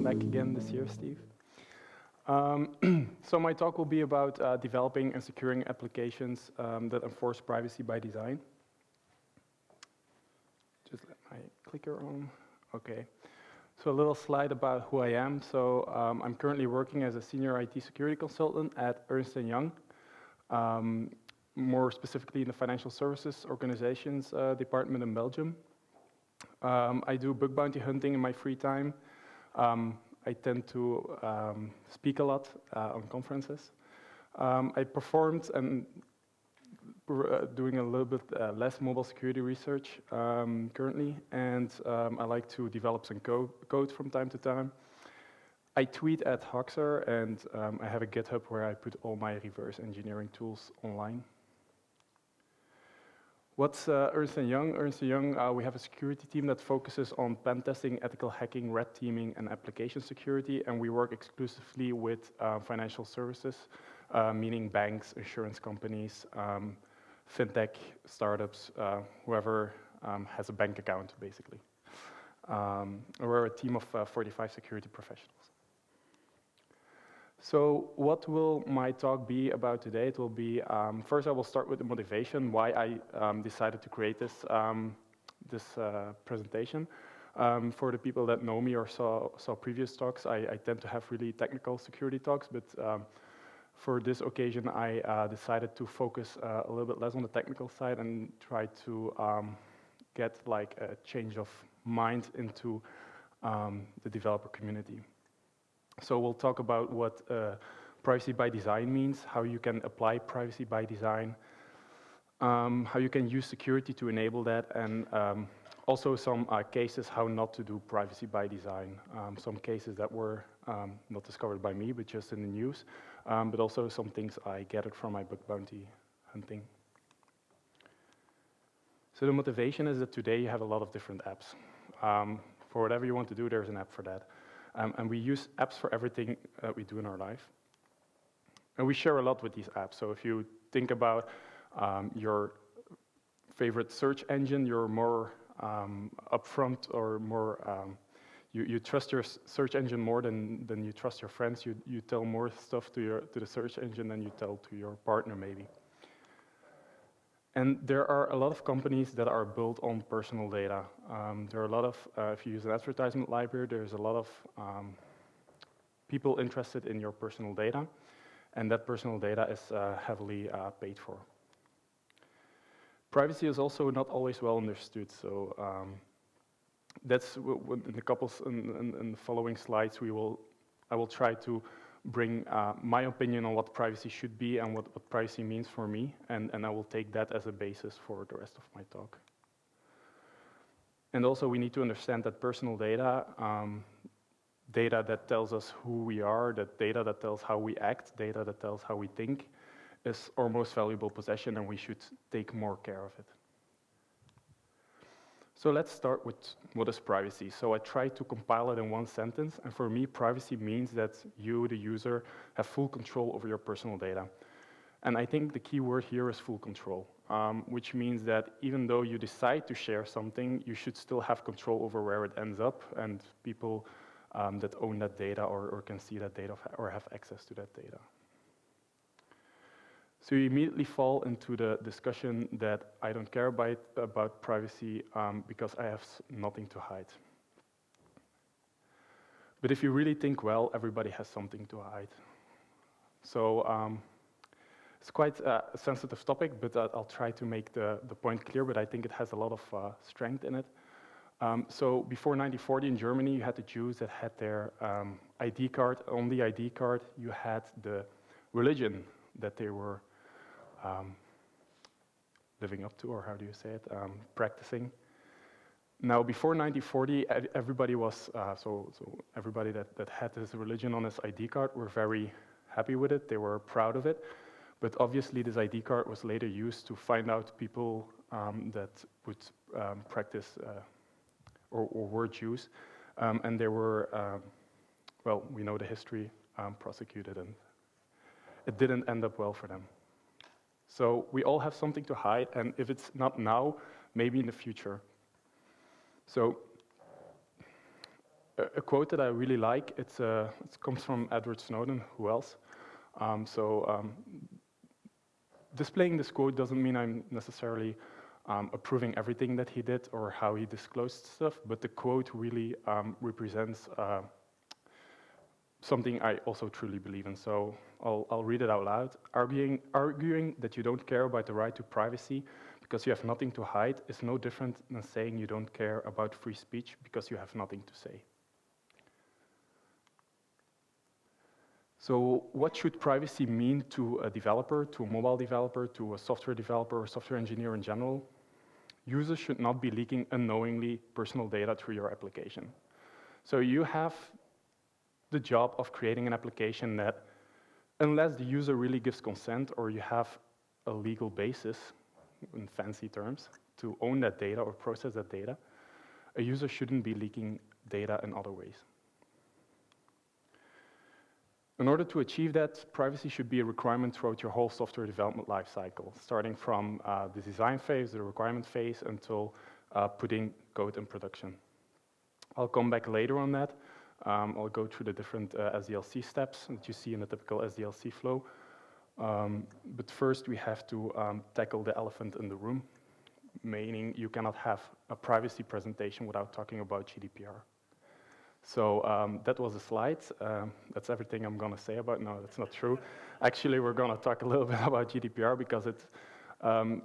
welcome back again this year, Steve. So my talk will be about developing and securing applications that enforce privacy by design. Just let my clicker on. Okay. So a little slide about who I am. So I'm currently working as a senior IT security consultant at Ernst & Young, more specifically in the financial services organizations department in Belgium. I do bug bounty hunting in my free time. I tend to speak a lot on conferences. I performed and doing a little bit less mobile security research currently, and I like to develop some code from time to time. I tweet at Hoxer, and I have a GitHub where I put all my reverse engineering tools online. What's Ernst & Young? Ernst & Young, we have a security team that focuses on pen testing, ethical hacking, red teaming, and application security, and we work exclusively with financial services, meaning banks, insurance companies, fintech, startups, whoever has a bank account, basically. We're a team of 45 security professionals. So what will my talk be about today? It will be, first I will start with the motivation, why I decided to create this, presentation. For the people that know me or saw previous talks, I tend to have really technical security talks, but for this occasion I decided to focus a little bit less on the technical side and try to get like a change of mind into the developer community. So we'll talk about what privacy by design means, how you can apply privacy by design, how you can use security to enable that, and also some cases how not to do privacy by design. Some cases that were not discovered by me, but just in the news, but also some things I gathered from my bug bounty hunting. So the motivation is that today you have a lot of different apps. For whatever you want to do, there's an app for that. And we use apps for everything that we do in our life. And we share a lot with these apps. So if you think about your favorite search engine, you're more upfront or more, you trust your search engine more than you trust your friends. You tell more stuff to the search engine than you tell to your partner, maybe. And there are a lot of companies that are built on personal data. There are a lot of, if you use an advertisement library, there's a lot of people interested in your personal data, and that personal data is heavily paid for. Privacy is also not always well understood, so that's in the following slides I will try to bring my opinion on what privacy should be and what privacy means for me, and I will take that as a basis for the rest of my talk. And also we need to understand that personal data, data that tells us who we are, that data that tells how we act, data that tells how we think, is our most valuable possession, and we should take more care of it. So let's start with what is privacy. So I tried to compile it in one sentence, and for me, privacy means that you, the user, have full control over your personal data. And I think the key word here is full control, which means that even though you decide to share something, you should still have control over where it ends up, and people that own that data or can see that data or have access to that data. So you immediately fall into the discussion that I don't care about privacy because I have nothing to hide. But if you really think well, everybody has something to hide. So it's quite a sensitive topic, but I'll try to make the point clear, but I think it has a lot of strength in it. So before 1940 in Germany, you had the Jews that had their ID card. On the ID card, you had the religion that they were living up to, or how do you say it, practicing. Now, before 1940, everybody was, so everybody that had this religion on his ID card were very happy with it, they were proud of it, but obviously this ID card was later used to find out people that would practice or were Jews, and they were, well, we know the history, prosecuted, and it didn't end up well for them. So we all have something to hide, and if it's not now, maybe in the future. So a quote that I really like, it comes from Edward Snowden, who else? Displaying this quote doesn't mean I'm necessarily approving everything that he did or how he disclosed stuff, but the quote really represents something I also truly believe in. So I'll read it out loud. Arguing that you don't care about the right to privacy because you have nothing to hide is no different than saying you don't care about free speech because you have nothing to say. So what should privacy mean to a developer, to a mobile developer, to a software developer or software engineer in general? Users should not be leaking unknowingly personal data through your application. So you have the job of creating an application that, unless the user really gives consent or you have a legal basis, in fancy terms, to own that data or process that data, a user shouldn't be leaking data in other ways. In order to achieve that, privacy should be a requirement throughout your whole software development lifecycle, starting from the design phase, the requirement phase, until putting code in production. I'll come back later on that. I'll go through the different SDLC steps that you see in a typical SDLC flow. But first, we have to tackle the elephant in the room, meaning you cannot have a privacy presentation without talking about GDPR. So that was a slide. That's everything I'm going to say about. No, that's not true. Actually, we're going to talk a little bit about GDPR because it's. I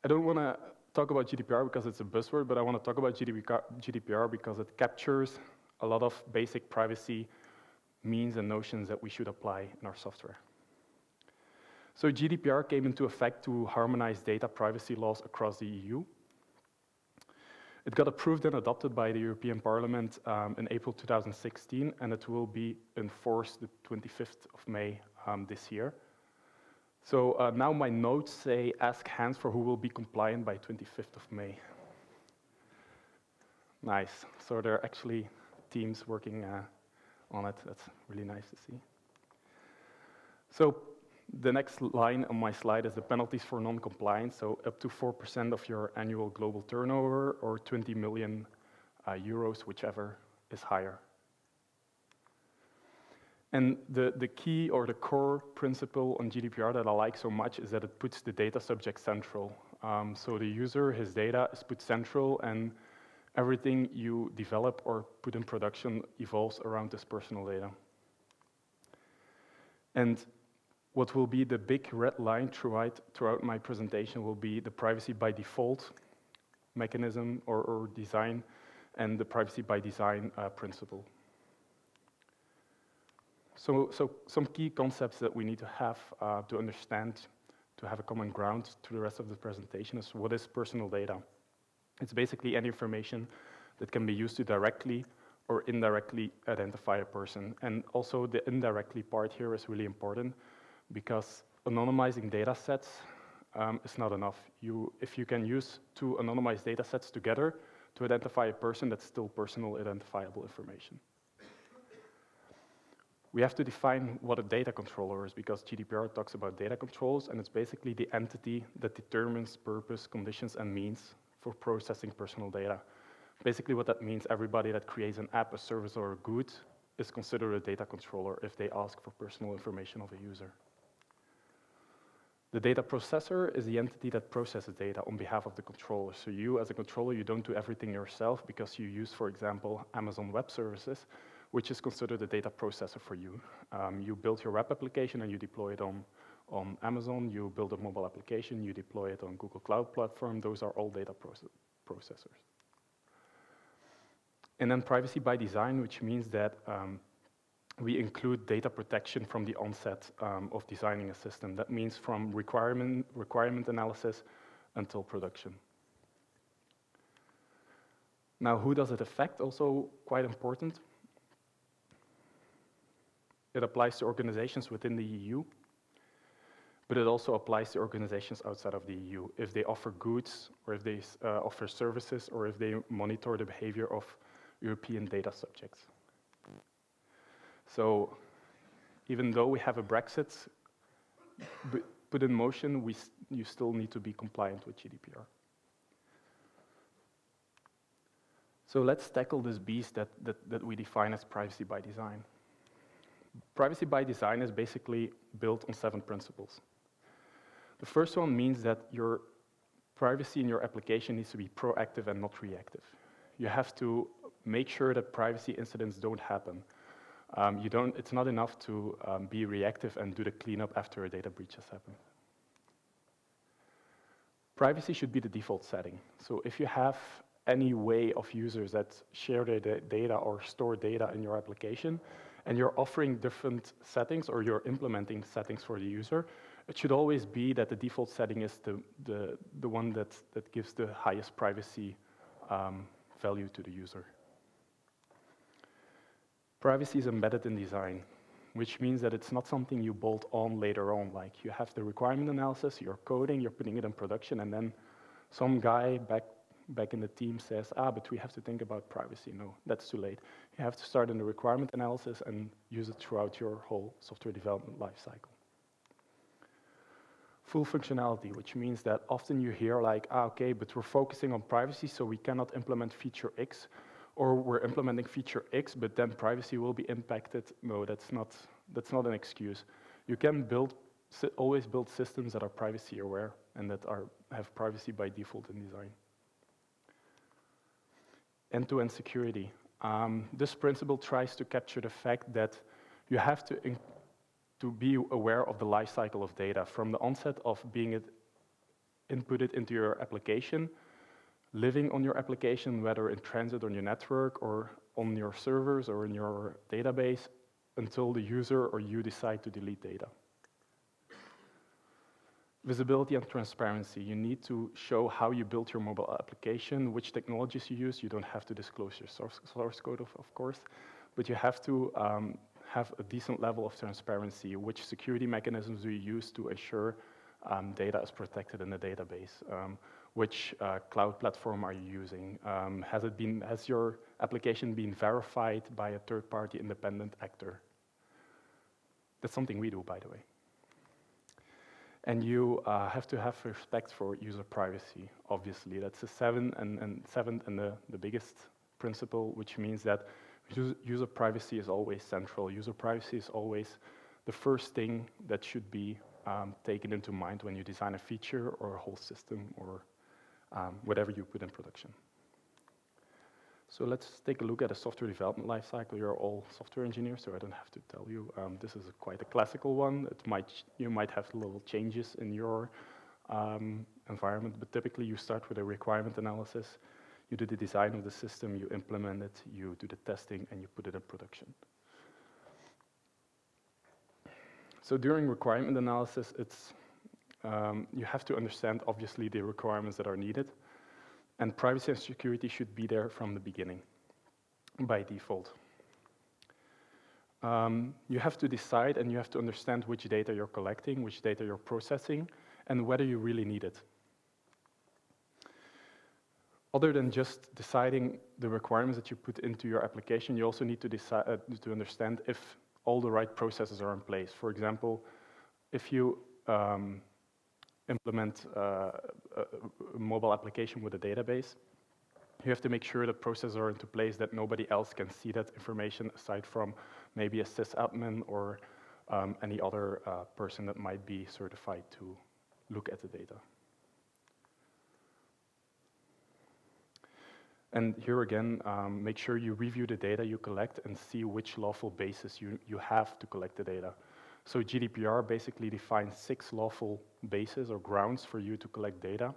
don't want to talk about GDPR because it's a buzzword, but I want to talk about GDPR because it captures a lot of basic privacy means and notions that we should apply in our software. So GDPR came into effect to harmonize data privacy laws across the EU. It got approved and adopted by the European Parliament in April 2016, and it will be enforced the 25th of May this year. So now my notes say, ask Hans for who will be compliant by 25th of May. Nice. So there are actually teams working on it. That's really nice to see. So the next line on my slide is the penalties for non-compliance, so up to 4% of your annual global turnover or 20 million euros, whichever is higher. And the key or the core principle on GDPR that I like so much is that it puts the data subject central. So the user, his data is put central, and everything you develop or put in production evolves around this personal data. And what will be the big red line throughout my presentation will be the privacy by default mechanism or design and the privacy by design principle. So some key concepts that we need to have to understand, to have a common ground to the rest of the presentation is what is personal data. It's basically any information that can be used to directly or indirectly identify a person. And also the indirectly part here is really important because anonymizing data sets is not enough. If you can use two anonymized data sets together to identify a person, that's still personal identifiable information. We have to define what a data controller is because GDPR talks about data controls, and it's basically the entity that determines purpose, conditions, and means for processing personal data. Basically what that means, everybody that creates an app, a service, or a good is considered a data controller if they ask for personal information of a user. The data processor is the entity that processes data on behalf of the controller. So you, as a controller, you don't do everything yourself because you use, for example, Amazon Web Services, which is considered a data processor for you. You build your web application and you deploy it on Amazon. You build a mobile application, you deploy it on Google Cloud Platform. Those are all data processors. And then privacy by design, which means that we include data protection from the onset of designing a system. That means from requirement analysis until production. Now, who does it affect? Also quite important. It applies to organizations within the EU, but it also applies to organizations outside of the EU. If they offer goods, or if they offer services, or if they monitor the behavior of European data subjects. So even though we have a Brexit put in motion, you still need to be compliant with GDPR. So let's tackle this beast that we define as privacy by design. Privacy by design is basically built on 7 principles. The first one means that your privacy in your application needs to be proactive and not reactive. You have to make sure that privacy incidents don't happen. It's not enough to be reactive and do the cleanup after a data breach has happened. Privacy should be the default setting. So if you have any way of users that share their data or store data in your application, and you're offering different settings or you're implementing settings for the user, it should always be that the default setting is the one that gives the highest privacy value to the user. Privacy is embedded in design, which means that it's not something you bolt on later on. Like you have the requirement analysis, you're coding, you're putting it in production, and then some guy back in the team says, but we have to think about privacy. No, that's too late. You have to start in the requirement analysis and use it throughout your whole software development lifecycle. Full functionality, which means that often you hear like, okay, but we're focusing on privacy, so we cannot implement feature X, or we're implementing feature X, but then privacy will be impacted. No, that's not an excuse. You can always build systems that are privacy aware and that have privacy by default in design. End-to-end security. This principle tries to capture the fact that you have to be aware of the life cycle of data from the onset of being inputted into your application, living on your application, whether in transit on your network or on your servers or in your database, until the user or you decide to delete data. Visibility and transparency. You need to show how you built your mobile application, which technologies you use. You don't have to disclose your source code, of course, but you have to have a decent level of transparency. Which security mechanisms do you use to ensure data is protected in the database? Which cloud platform are you using? Has your application been verified by a third-party independent actor? That's something we do, by the way. And you have to have respect for user privacy, obviously. That's the seventh and the biggest principle, which means that user privacy is always central. User privacy is always the first thing that should be taken into mind when you design a feature or a whole system or whatever you put in production. So let's take a look at a software development lifecycle. You're all software engineers, so I don't have to tell you. This is quite a classical one. You might have little changes in your environment, but typically you start with a requirement analysis. You do the design of the system, you implement it, you do the testing, and you put it in production. So during requirement analysis, you have to understand, obviously, the requirements that are needed. And privacy and security should be there from the beginning, by default. You have to decide and you have to understand which data you're collecting, which data you're processing, and whether you really need it. Other than just deciding the requirements that you put into your application, you also need to decide to understand if all the right processes are in place. For example, if you implement a mobile application with a database, you have to make sure that processes are into place that nobody else can see that information aside from maybe a sysadmin or any other person that might be certified to look at the data. And here again, make sure you review the data you collect and see which lawful basis you have to collect the data. So GDPR basically defines 6 lawful bases or grounds for you to collect data.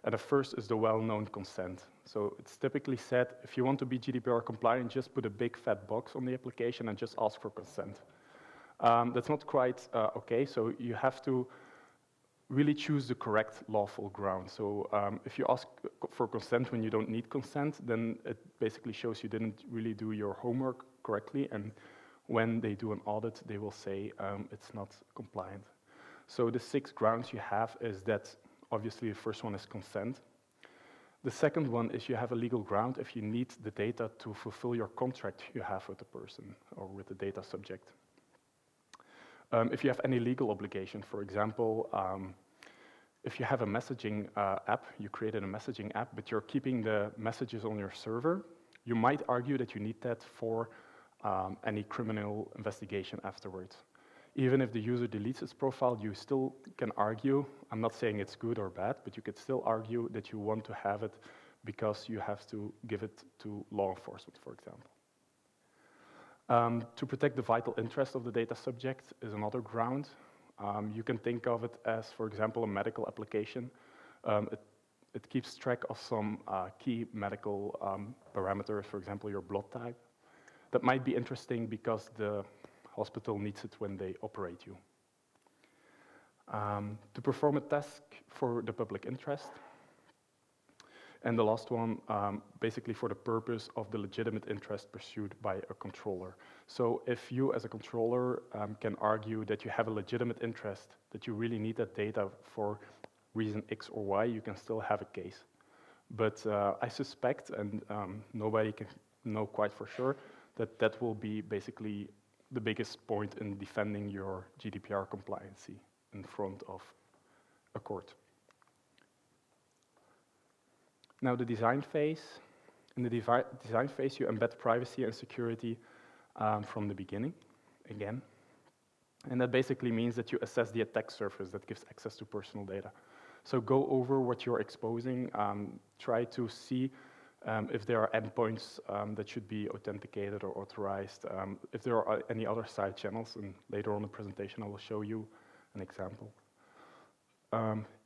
And the first is the well-known consent. So it's typically said, if you want to be GDPR compliant, just put a big fat box on the application and just ask for consent. That's not quite okay, so you have to really choose the correct lawful ground. So if you ask for consent when you don't need consent, then it basically shows you didn't really do your homework correctly, and when they do an audit, they will say it's not compliant. So the 6 grounds you have is that, obviously, the first one is consent. The second one is you have a legal ground if you need the data to fulfill your contract you have with the person or with the data subject. If you have any legal obligation, for example, if you have a messaging app, you created a messaging app, but you're keeping the messages on your server, You might argue that you need that for any criminal investigation afterwards. Even if the user deletes its profile, you still can argue, I'm not saying it's good or bad, but you could still argue that you want to have it because you have to give it to law enforcement, for example. To protect the vital interest of the data subject is another ground. You can think of it as, for example, a medical application. It keeps track of some key medical parameters, for example, your blood type. That might be interesting because the hospital needs it when they operate you. To perform a task for the public interest. And the last one, basically for the purpose of the legitimate interest pursued by a controller. So if you as a controller can argue that you have a legitimate interest, that you really need that data for reason X or Y, you can still have a case. But I suspect, and nobody can know quite for sure, that that will be basically the biggest point in defending your GDPR compliancy in front of a court. Now the design phase. In the design phase, you embed privacy and security from the beginning, again. And that basically means that you assess the attack surface that gives access to personal data. So go over what you're exposing, try to see if there are endpoints that should be authenticated or authorized, if there are any other side channels, and later on in the presentation I will show you an example.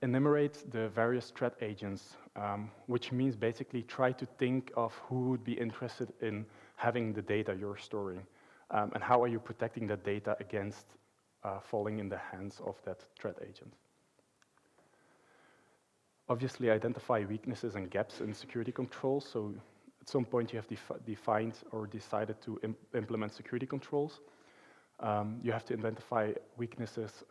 Enumerate the various threat agents, which means basically try to think of who would be interested in having the data you're storing, and how are you protecting that data against falling in the hands of that threat agent. Obviously, identify weaknesses and gaps in security controls. So at some point, you have defined or decided to implement security controls. You have to identify weaknesses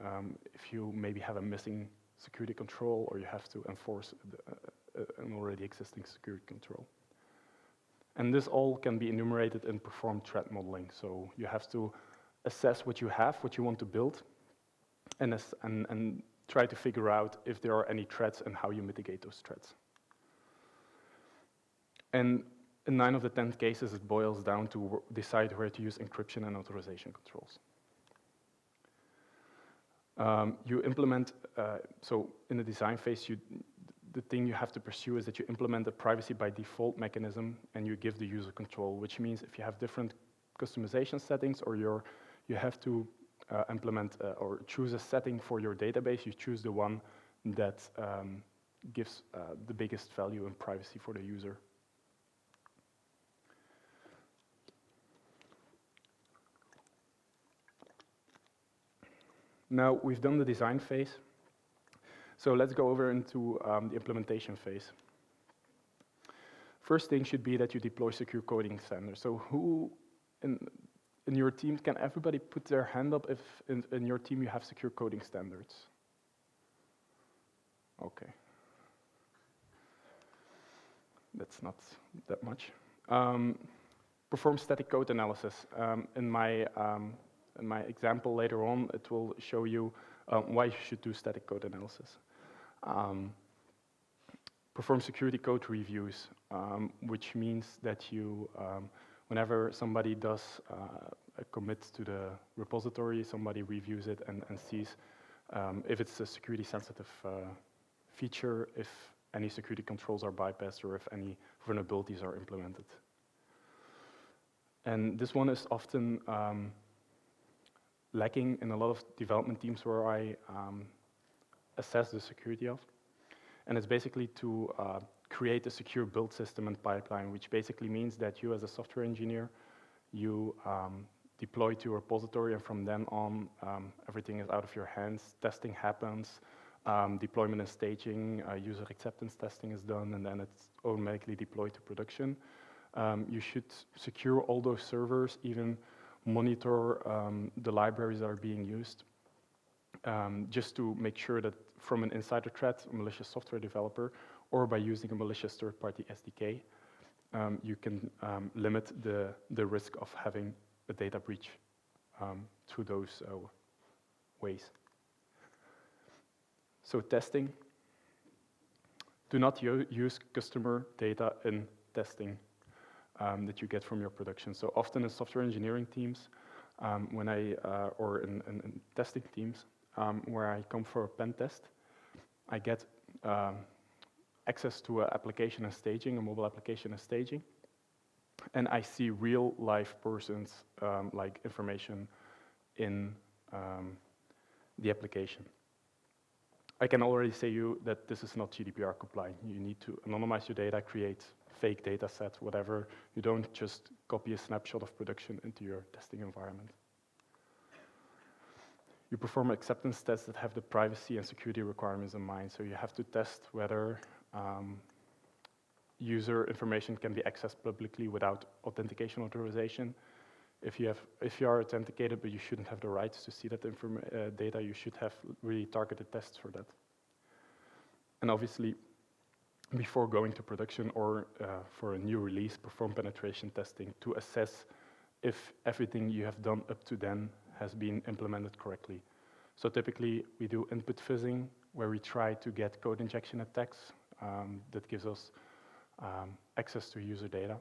if you maybe have a missing security control, or you have to enforce an already existing security control. And this all can be enumerated in perform threat modeling. So you have to assess what you have, what you want to build, and try to figure out if there are any threats and how you mitigate those threats. And in 9 of the 10 cases, it boils down to decide where to use encryption and authorization controls. You implement, so in the design phase, the thing you have to pursue is that you implement a privacy by default mechanism and you give the user control, which means if you have different customization settings or you have to implement or choose a setting for your database, you choose the one that gives the biggest value in privacy for the user. Now we've done the design phase, so let's go over into the implementation phase. First thing should be that you deploy secure coding standards. So who in your team, can everybody put their hand up if in your team you have secure coding standards? Okay. That's not that much. Perform static code analysis. In my example later on, it will show you why you should do static code analysis. Perform security code reviews, which means that you, whenever somebody does a commit to the repository, somebody reviews it and sees if it's a security sensitive feature, if any security controls are bypassed, or if any vulnerabilities are implemented. And this one is often lacking in a lot of development teams where I assess the security of. And it's basically to create a secure build system and pipeline, which basically means that you as a software engineer, you deploy to a repository, and from then on, everything is out of your hands. Testing happens, deployment and staging, user acceptance testing is done, and then it's automatically deployed to production. You should secure all those servers, even monitor the libraries that are being used, just to make sure that from an insider threat, a malicious software developer, or by using a malicious third-party SDK, you can limit the risk of having a data breach through those ways. So testing. Do not use customer data in testing. that you get from your production. So often in software engineering teams, or in testing teams, where I come for a pen test, I get access to an application and staging, a mobile application and staging, and I see real live persons, like information in the application. I can already say you that this is not GDPR compliant. You need to anonymize your data, create fake data sets, whatever. You don't just copy a snapshot of production into your testing environment. You perform acceptance tests that have the privacy and security requirements in mind. So you have to test whether user information can be accessed publicly without authentication authorization. If you are authenticated but you shouldn't have the rights to see that data, you should have really targeted tests for that. And obviously, before going to production or for a new release, perform penetration testing to assess if everything you have done up to then has been implemented correctly. So typically, we do input fizzing, where we try to get code injection attacks that gives us access to user data.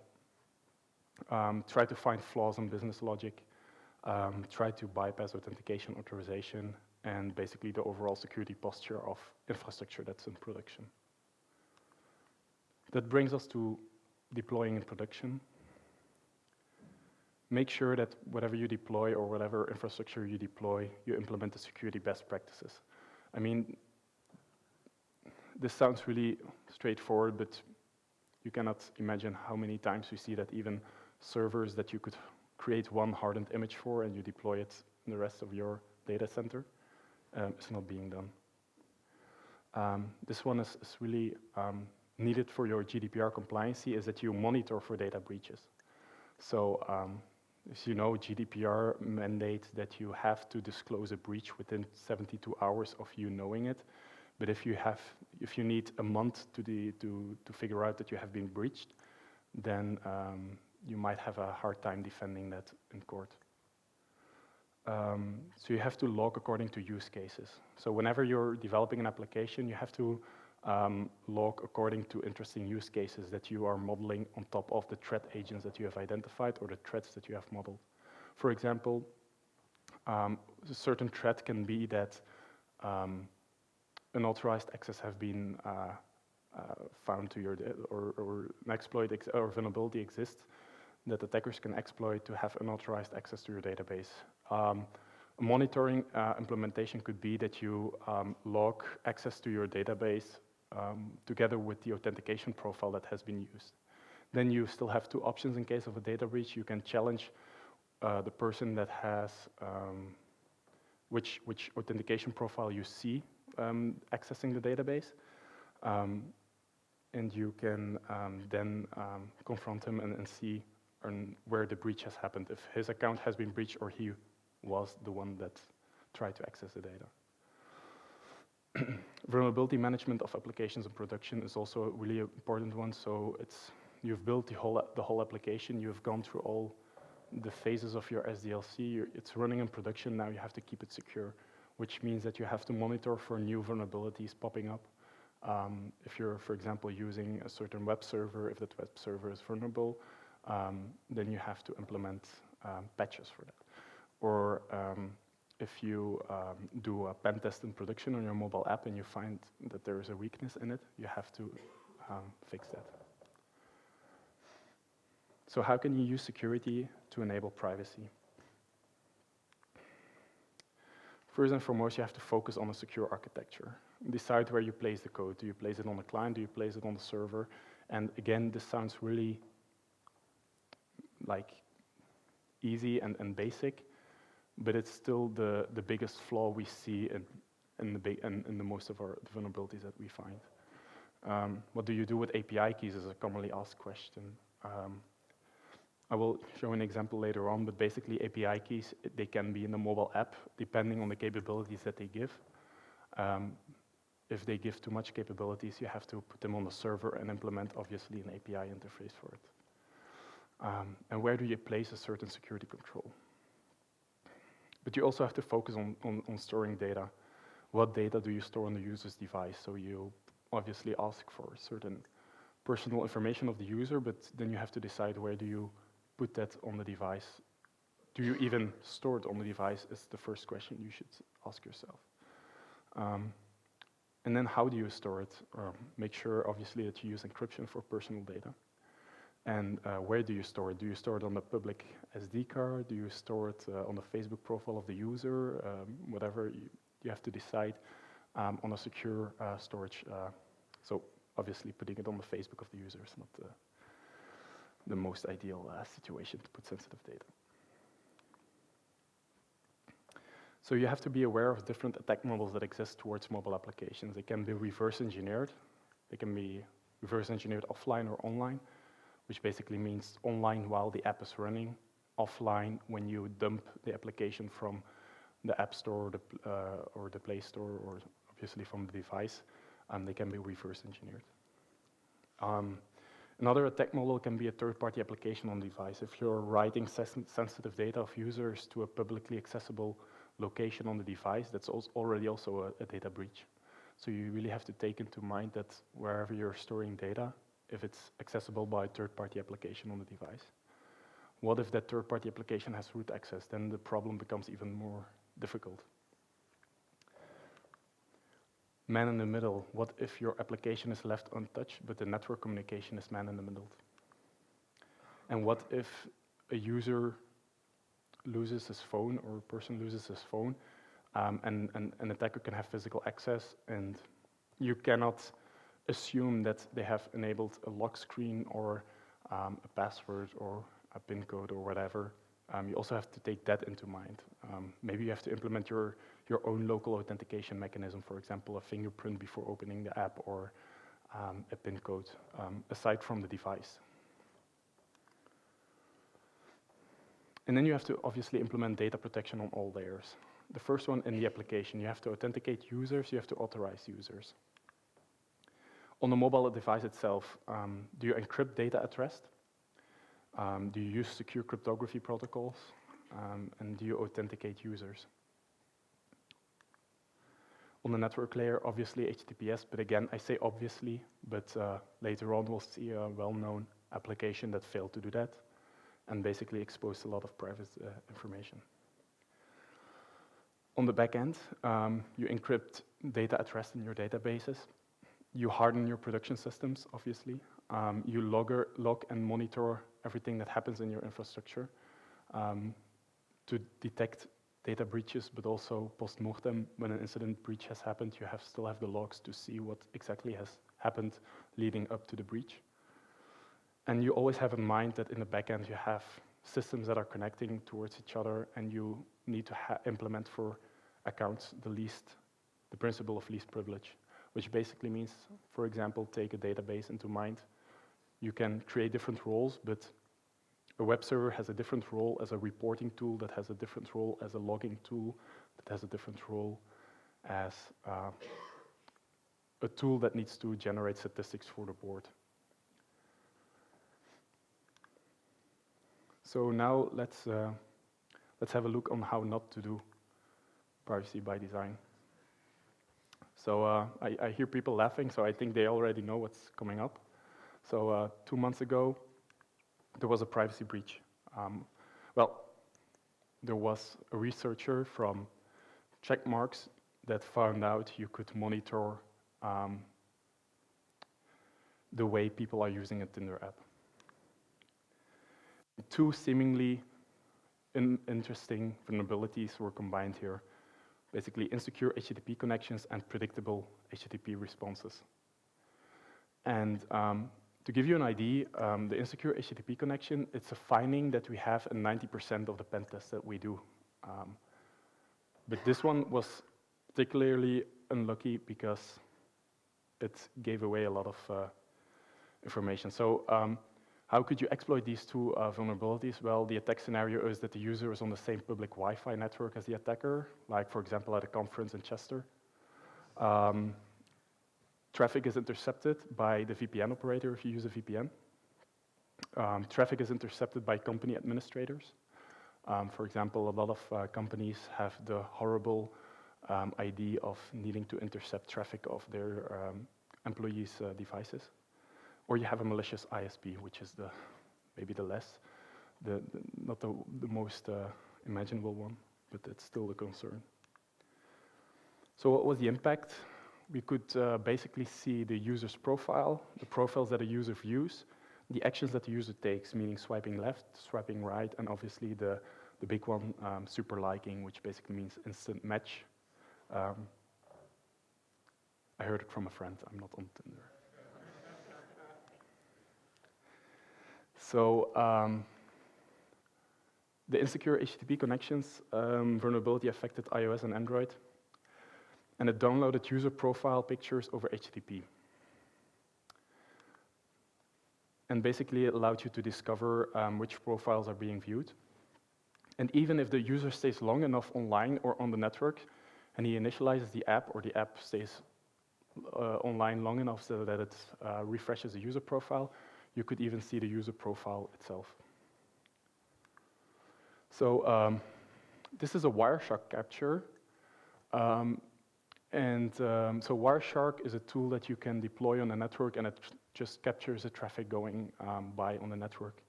Try to find flaws in business logic, try to bypass authentication authorization, and basically the overall security posture of infrastructure that's in production. That brings us to deploying in production. Make sure that whatever you deploy or whatever infrastructure you deploy, you implement the security best practices. I mean, this sounds really straightforward, but you cannot imagine how many times we see that even servers that you could create one hardened image for and you deploy it in the rest of your data center is not being done. This one is really needed for your GDPR compliancy, is that you monitor for data breaches. So as you know, GDPR mandates that you have to disclose a breach within 72 hours of you knowing it. But if you need a month to figure out that you have been breached, then you might have a hard time defending that in court. So you have to log according to use cases. So whenever you're developing an application, you have to log according to interesting use cases that you are modeling on top of the threat agents that you have identified or the threats that you have modeled. For example, a certain threat can be that unauthorized access have been found to your or an exploit or vulnerability exists that attackers can exploit to have unauthorized access to your database. A monitoring implementation could be that you log access to your database together with the authentication profile that has been used. Then you still have two options in case of a data breach. You can challenge the person that has which authentication profile you see accessing the database. And you can then confront him and see where the breach has happened, if his account has been breached or he was the one that tried to access the data. Vulnerability management of applications in production is also a really important one. So you've built the whole application, you've gone through all the phases of your SDLC, it's running in production, now you have to keep it secure, which means that you have to monitor for new vulnerabilities popping up. If you're, for example, using a certain web server, if that web server is vulnerable, then you have to implement patches for that. Or if you do a pen test in production on your mobile app and you find that there is a weakness in it, you have to fix that. So how can you use security to enable privacy? First and foremost, you have to focus on a secure architecture. Decide where you place the code. Do you place it on the client? Do you place it on the server? And again, this sounds really like easy and basic, but it's still the biggest flaw we see in the most of our vulnerabilities that we find. What do you do with API keys is a commonly asked question. I will show an example later on, but basically API keys, they can be in the mobile app depending on the capabilities that they give. If they give too much capabilities, you have to put them on the server and implement, obviously, an API interface for it. And where do you place a certain security control? But you also have to focus on storing data. What data do you store on the user's device? So you obviously ask for certain personal information of the user, but then you have to decide where do you put that on the device. Do you even store it on the device is the first question you should ask yourself. And then how do you store it? Make sure, obviously, that you use encryption for personal data. And where do you store it? Do you store it on the public SD card? Do you store it on the Facebook profile of the user? Whatever, you have to decide on a secure storage. So obviously putting it on the Facebook of the user is not the most ideal situation to put sensitive data. So you have to be aware of different attack models that exist towards mobile applications. They can be reverse engineered. They can be reverse engineered offline or online, which basically means online while the app is running, offline when you dump the application from the App Store or the Play Store, or obviously from the device. They can be reverse engineered. Another attack model can be a third-party application on the device. If you're writing sensitive data of users to a publicly accessible location on the device, that's already also a data breach. So you really have to take into mind that wherever you're storing data, if it's accessible by a third-party application on the device. What if that third-party application has root access? Then the problem becomes even more difficult. Man in the middle. What if your application is left untouched, but the network communication is man in the middle? And what if a user loses his phone, or a person loses his phone, and an attacker can have physical access, and you cannot assume that they have enabled a lock screen or a password or a PIN code or whatever. You also have to take that into mind. Maybe you have to implement your own local authentication mechanism, for example, a fingerprint before opening the app, or a PIN code, aside from the device. And then you have to obviously implement data protection on all layers. The first one in the application, you have to authenticate users, you have to authorize users. On the mobile device itself, do you encrypt data at rest? Do you use secure cryptography protocols? And do you authenticate users? On the network layer, obviously HTTPS, but again, I say obviously, but later on we'll see a well-known application that failed to do that and basically exposed a lot of private information. On the back end, you encrypt data at rest in your databases. You harden your production systems, obviously. You log and monitor everything that happens in your infrastructure to detect data breaches, but also post-mortem, when an incident breach has happened, you still have the logs to see what exactly has happened leading up to the breach. And you always have in mind that in the back end you have systems that are connecting towards each other, and you need to implement for accounts the principle of least privilege, which basically means, for example, take a database into mind. You can create different roles, but a web server has a different role as a reporting tool, that has a different role as a logging tool, that has a different role as a tool that needs to generate statistics for the board. So now let's have a look on how not to do privacy by design. So I hear people laughing, so I think they already know what's coming up. So 2 months ago, there was a privacy breach. There was a researcher from Checkmarks that found out you could monitor the way people are using a Tinder app. Two seemingly interesting vulnerabilities were combined here. Basically, insecure HTTP connections and predictable HTTP responses. And to give you an idea, the insecure HTTP connection, it's a finding that we have in 90% of the pen tests that we do. But this one was particularly unlucky because it gave away a lot of information. So how could you exploit these two vulnerabilities? Well, the attack scenario is that the user is on the same public Wi-Fi network as the attacker, like, for example, at a conference in Chester. Traffic is intercepted by the VPN operator if you use a VPN. Traffic is intercepted by company administrators. For example, a lot of companies have the horrible idea of needing to intercept traffic of their employees' devices. or you have a malicious ISP, which is maybe not the most imaginable one, but it's still a concern. So what was the impact? We could basically see the user's profile, the profiles that a user views, the actions that the user takes, meaning swiping left, swiping right, and obviously the big one, super liking, which basically means instant match. I heard it from a friend, I'm not on Tinder. So the insecure HTTP connections vulnerability affected iOS and Android, and it downloaded user profile pictures over HTTP. And basically it allowed you to discover which profiles are being viewed. And even if the user stays long enough online or on the network, and he initializes the app, or the app stays online long enough so that it refreshes the user profile, you could even see the user profile itself. So this is a Wireshark capture. So Wireshark is a tool that you can deploy on a network, and it just captures the traffic going by on the network.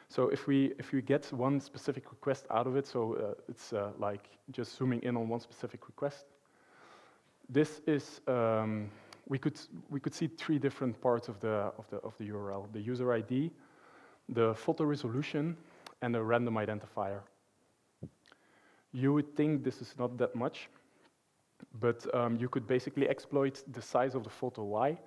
So if we get one specific request out of it, so it's like just zooming in on one specific request. This is we could see three different parts of the URL: the user ID, the photo resolution, and a random identifier. You would think this is not that much, but you could basically exploit the size of the photo. Why?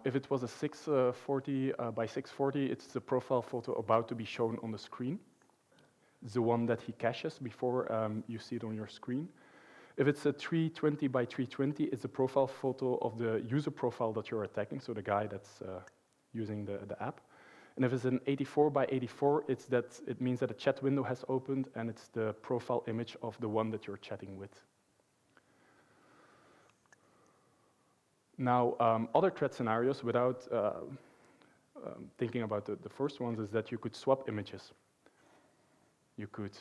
If it was a 640 by 640, it's the profile photo about to be shown on the screen. It's the one that he caches before you see it on your screen. If it's a 320 by 320, it's the profile photo of the user profile that you're attacking, so the guy that's using the app. And if it's an 84 by 84, it means that a chat window has opened, and it's the profile image of the one that you're chatting with. Now, other threat scenarios, without thinking about the first ones, is that you could swap images. You could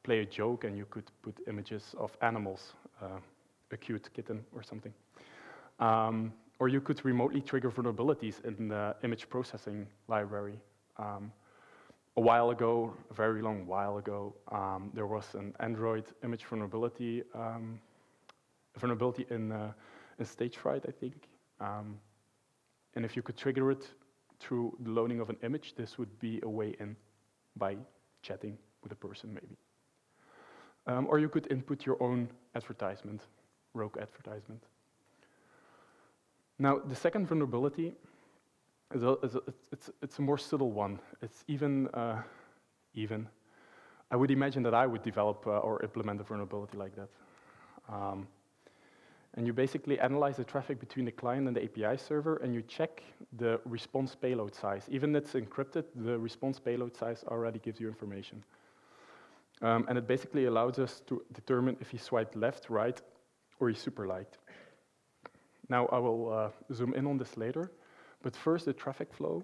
play a joke, and you could put images of animals, a cute kitten or something. Or you could remotely trigger vulnerabilities in the image processing library. A while ago, a very long while ago, there was an Android image vulnerability, in stage fright, I think. And if you could trigger it through the loading of an image, this would be a way in by chatting with a person, maybe. Or you could input your own advertisement, rogue advertisement. Now, the second vulnerability it's a more subtle one. It's even. I would imagine that I would develop or implement a vulnerability like that. And you basically analyze the traffic between the client and the API server, and you check the response payload size. Even if it's encrypted, the response payload size already gives you information. And it basically allows us to determine if he swiped left, right, or he super liked. Now, I will zoom in on this later, but first the traffic flow.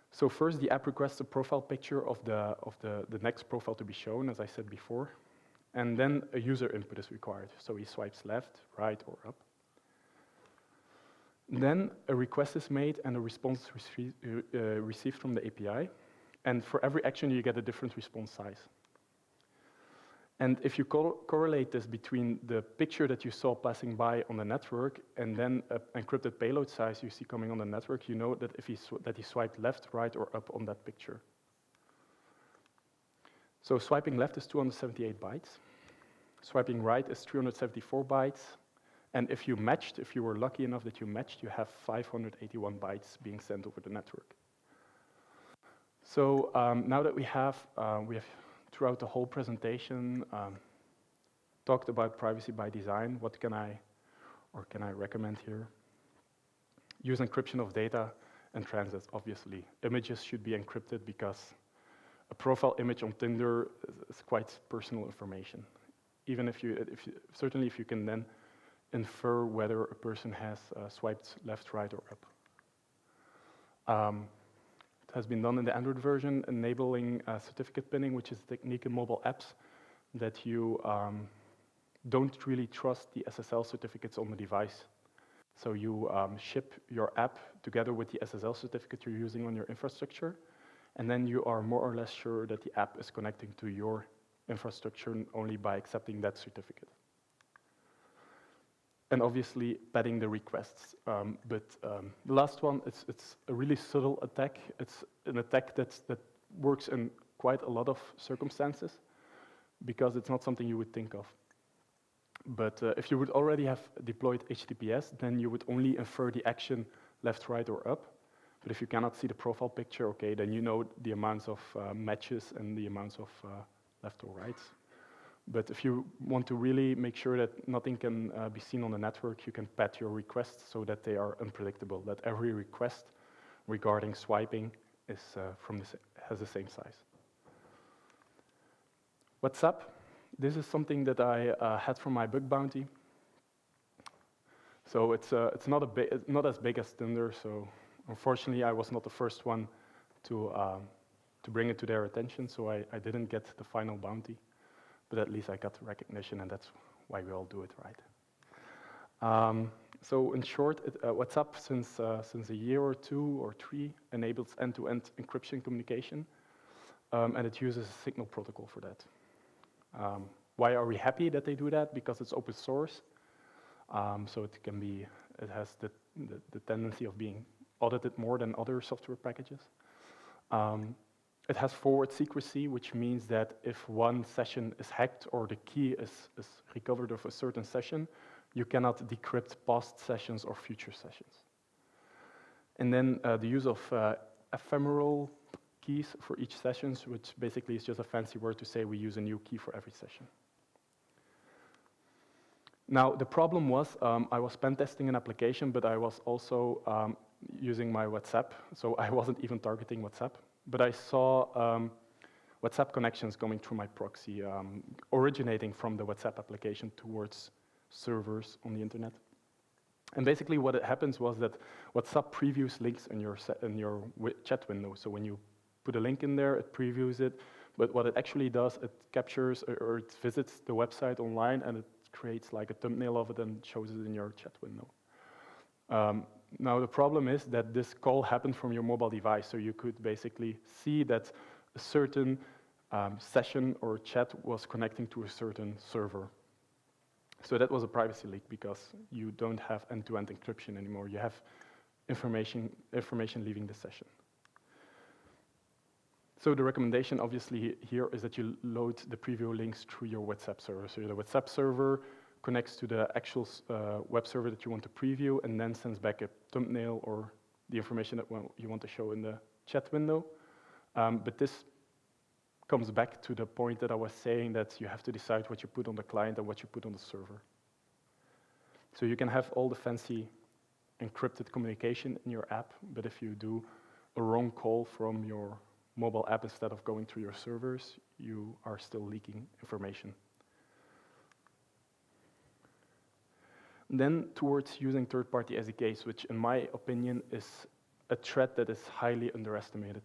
So first, the app requests a profile picture of the next profile to be shown, as I said before. And then a user input is required. So he swipes left, right, or up. Then a request is made and a response is received from the API. And for every action, you get a different response size. And if you correlate this between the picture that you saw passing by on the network and then an encrypted payload size you see coming on the network, you know that if he swiped left, right, or up on that picture. So swiping left is 278 bytes. Swiping right is 374 bytes. And if you were lucky enough that you matched, you have 581 bytes being sent over the network. So now that we have throughout the whole presentation talked about privacy by design, what can I recommend here? Use encryption of data and transits, obviously. Images should be encrypted because a profile image on Tinder is quite personal information. Even if you can then infer whether a person has swiped left, right, or up. It has been done in the Android version, enabling certificate pinning, which is a technique in mobile apps that you don't really trust the SSL certificates on the device. So you ship your app together with the SSL certificate you're using on your infrastructure, and then you are more or less sure that the app is connecting to your infrastructure only by accepting that certificate. And obviously padding the requests. But the last one, it's a really subtle attack. It's an attack that works in quite a lot of circumstances because it's not something you would think of. But if you would already have deployed HTTPS, then you would only infer the action left, right, or up. But if you cannot see the profile picture, okay, then you know the amounts of matches and the amounts of left or right. But if you want to really make sure that nothing can be seen on the network, you can pad your requests so that they are unpredictable, that every request regarding swiping is has the same size. WhatsApp, this is something that I had from my bug bounty. So it's not as big as Tinder, so unfortunately I was not the first one to bring it to their attention, so I didn't get the final bounty. But at least I got recognition, and that's why we all do it, right? So in short, WhatsApp, since a year or 2 or 3, enables end-to-end encryption communication, and it uses a signal protocol for that. Why are we happy that they do that? Because it's open source, so it has the tendency of being audited more than other software packages. It has forward secrecy, which means that if one session is hacked or the key is recovered of a certain session, you cannot decrypt past sessions or future sessions. And then the use of ephemeral keys for each session, which basically is just a fancy word to say we use a new key for every session. Now, the problem was I was pen testing an application, but I was also using my WhatsApp, so I wasn't even targeting WhatsApp. But I saw WhatsApp connections coming through my proxy, originating from the WhatsApp application towards servers on the internet. And basically what happens was that WhatsApp previews links in your chat window. So when you put a link in there, it previews it. But what it actually does, it captures or it visits the website online and it creates like a thumbnail of it and shows it in your chat window. Now the problem is that this call happened from your mobile device, so you could basically see that a certain session or chat was connecting to a certain server. So that was a privacy leak because you don't have end-to-end encryption anymore. You have information leaving the session. So the recommendation obviously here is that you load the preview links through your WhatsApp server. So the WhatsApp server connects to the actual web server that you want to preview and then sends back a thumbnail or the information that you want to show in the chat window. But this comes back to the point that I was saying that you have to decide what you put on the client and what you put on the server. So you can have all the fancy encrypted communication in your app, but if you do a wrong call from your mobile app instead of going through your servers, you are still leaking information. Then towards using third-party SDKs, which in my opinion is a threat that is highly underestimated.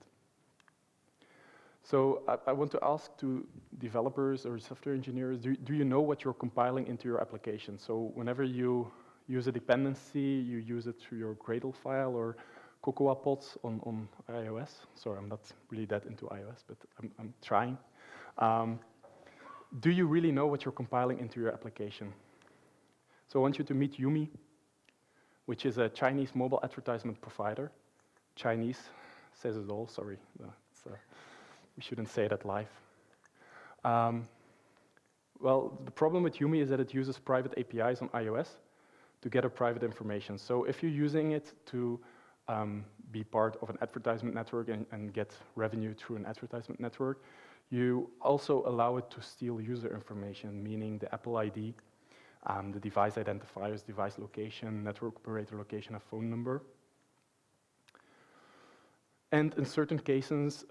So I want to ask to developers or software engineers, do you know what you're compiling into your application? So whenever you use a dependency, you use it through your Gradle file or Cocoa Pods on iOS. Sorry, I'm not really that into iOS, but I'm trying. Do you really know what you're compiling into your application? So I want you to meet Youmi, which is a Chinese mobile advertisement provider. Chinese says it all, sorry. We shouldn't say that live. Well, the problem with Youmi is that it uses private APIs on iOS to gather private information. So if you're using it to be part of an advertisement network and get revenue through an advertisement network, you also allow it to steal user information, meaning the Apple ID, the device identifiers, device location, network operator location, and phone number. And in certain cases,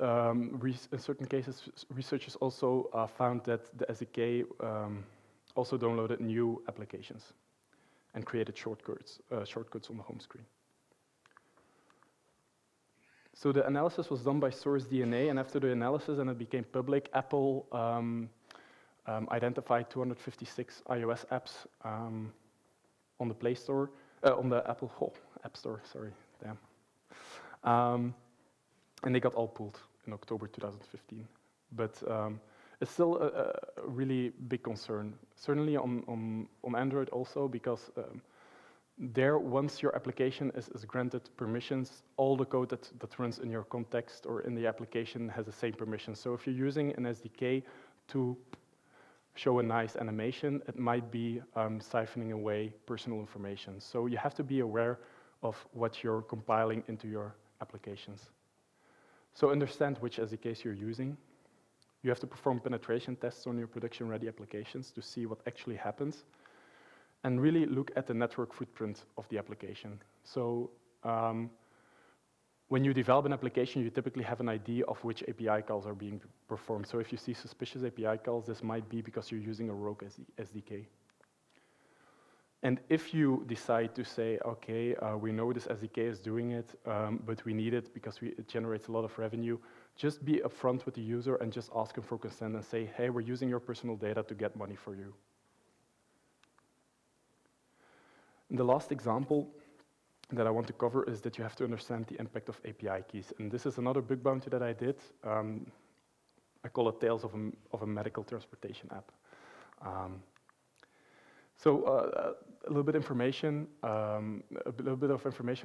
researchers also found that the SDK also downloaded new applications and created shortcuts on the home screen. So the analysis was done by SourceDNA, and after the analysis and it became public, Apple identified 256 iOS apps on the Play Store on the Apple App Store, sorry, damn. And they got all pulled in October 2015. But it's still a really big concern, certainly on Android also, because there, once your application is granted permissions, all the code that runs in your context or in the application has the same permissions. So if you're using an SDK to show a nice animation, it might be siphoning away personal information. So you have to be aware of what you're compiling into your applications. So understand which SDKs you're using. You have to perform penetration tests on your production-ready applications to see what actually happens, and really look at the network footprint of the application. So when you develop an application, you typically have an idea of which API calls are being performed. So if you see suspicious API calls, this might be because you're using a rogue SDK. And if you decide to say, okay, we know this SDK is doing it, but we need it because it generates a lot of revenue, just be upfront with the user and just ask them for consent and say, hey, we're using your personal data to get money for you. And the last example that I want to cover is that you have to understand the impact of API keys. And this is another bug bounty that I did. I call it Tales of a Medical Transportation App. So a little bit of information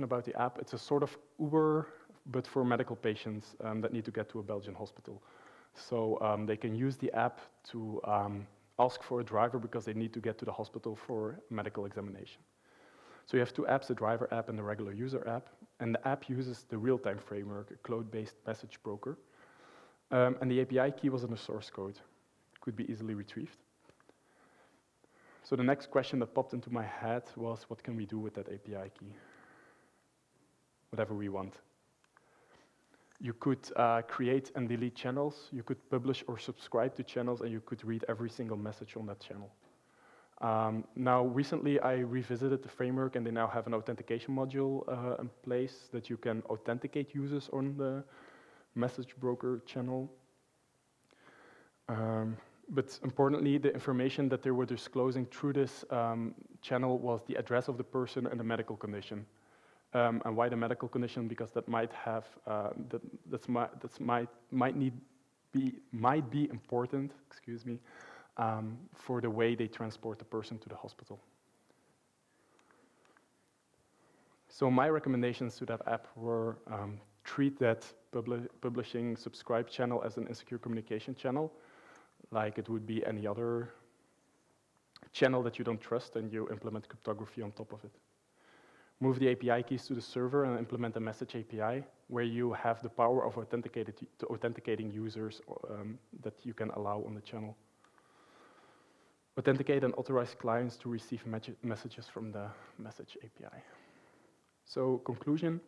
about the app. It's a sort of Uber, but for medical patients that need to get to a Belgian hospital. So they can use the app to ask for a driver because they need to get to the hospital for medical examination. So you have two apps, the driver app and the regular user app. And the app uses the real-time framework, a cloud-based message broker. And the API key was in the source code. It could be easily retrieved. So the next question that popped into my head was, what can we do with that API key? Whatever we want. You could create and delete channels. You could publish or subscribe to channels, and you could read every single message on that channel. Now, recently, I revisited the framework, and they now have an authentication module in place that you can authenticate users on the message broker channel. But importantly, the information that they were disclosing through this channel was the address of the person and the medical condition. And why the medical condition? Because that might have might be important. Excuse me. For the way they transport the person to the hospital. So my recommendations to that app were treat that publishing subscribe channel as an insecure communication channel, like it would be any other channel that you don't trust, and you implement cryptography on top of it. Move the API keys to the server and implement a message API where you have the power of authenticating users that you can allow on the channel. Authenticate and authorize clients to receive messages from the message API. So, conclusion.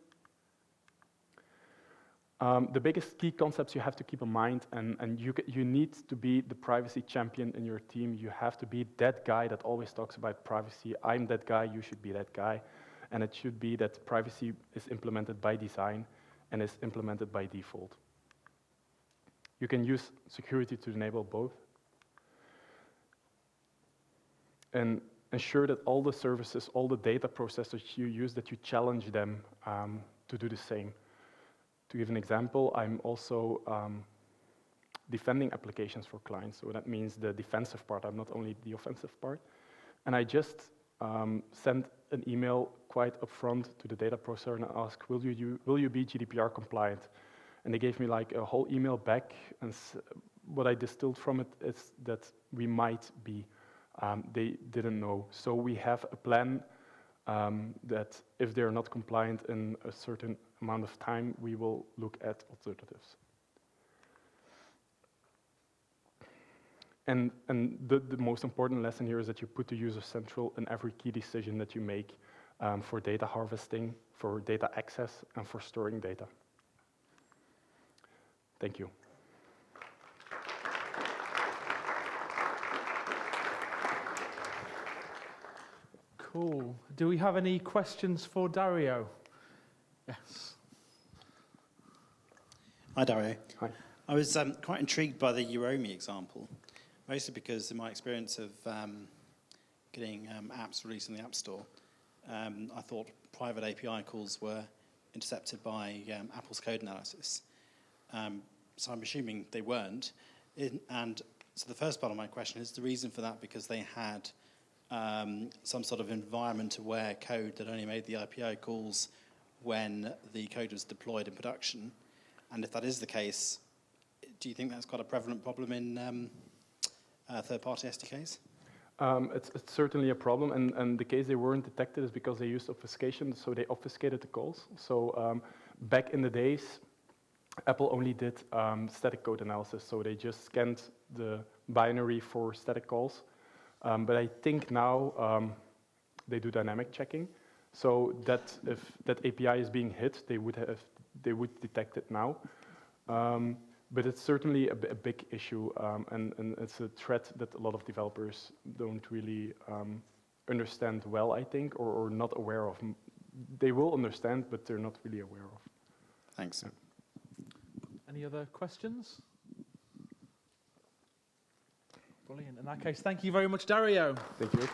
The biggest key concepts you have to keep in mind, and you need to be the privacy champion in your team. You have to be that guy that always talks about privacy. I'm that guy, you should be that guy. And it should be that privacy is implemented by design and is implemented by default. You can use security to enable both. And ensure that all the services, all the data processors you use, that you challenge them to do the same. To give an example, I'm also defending applications for clients. So that means the defensive part, I'm not only the offensive part. And I just sent an email quite upfront to the data processor and asked, will you be GDPR compliant? And they gave me like a whole email back, and what I distilled from it is that we might be. They didn't know. So we have a plan that if they're not compliant in a certain amount of time, we will look at alternatives. And the most important lesson here is that you put the user central in every key decision that you make for data harvesting, for data access, and for storing data. Thank you. Cool. Do we have any questions for Dario? Yes. Hi, Dario. Hi. I was quite intrigued by the Youmi example, mostly because in my experience of getting apps released in the App Store, I thought private API calls were intercepted by Apple's code analysis. So I'm assuming they weren't. And so the first part of my question is the reason for that because they had some sort of environment-aware code that only made the API calls when the code was deployed in production. And if that is the case, do you think that's quite a prevalent problem in third-party SDKs? It's certainly a problem, and the case they weren't detected is because they used obfuscation, so they obfuscated the calls. So back in the days, Apple only did static code analysis, so they just scanned the binary for static calls. But I think now they do dynamic checking, so that if that API is being hit, they would detect it now. But it's certainly a big issue, and it's a threat that a lot of developers don't really understand well, I think, or not aware of. They will understand, but they're not really aware of. Thanks. Yeah. Any other questions? Brilliant. In that case, thank you very much, Dario. Thank you.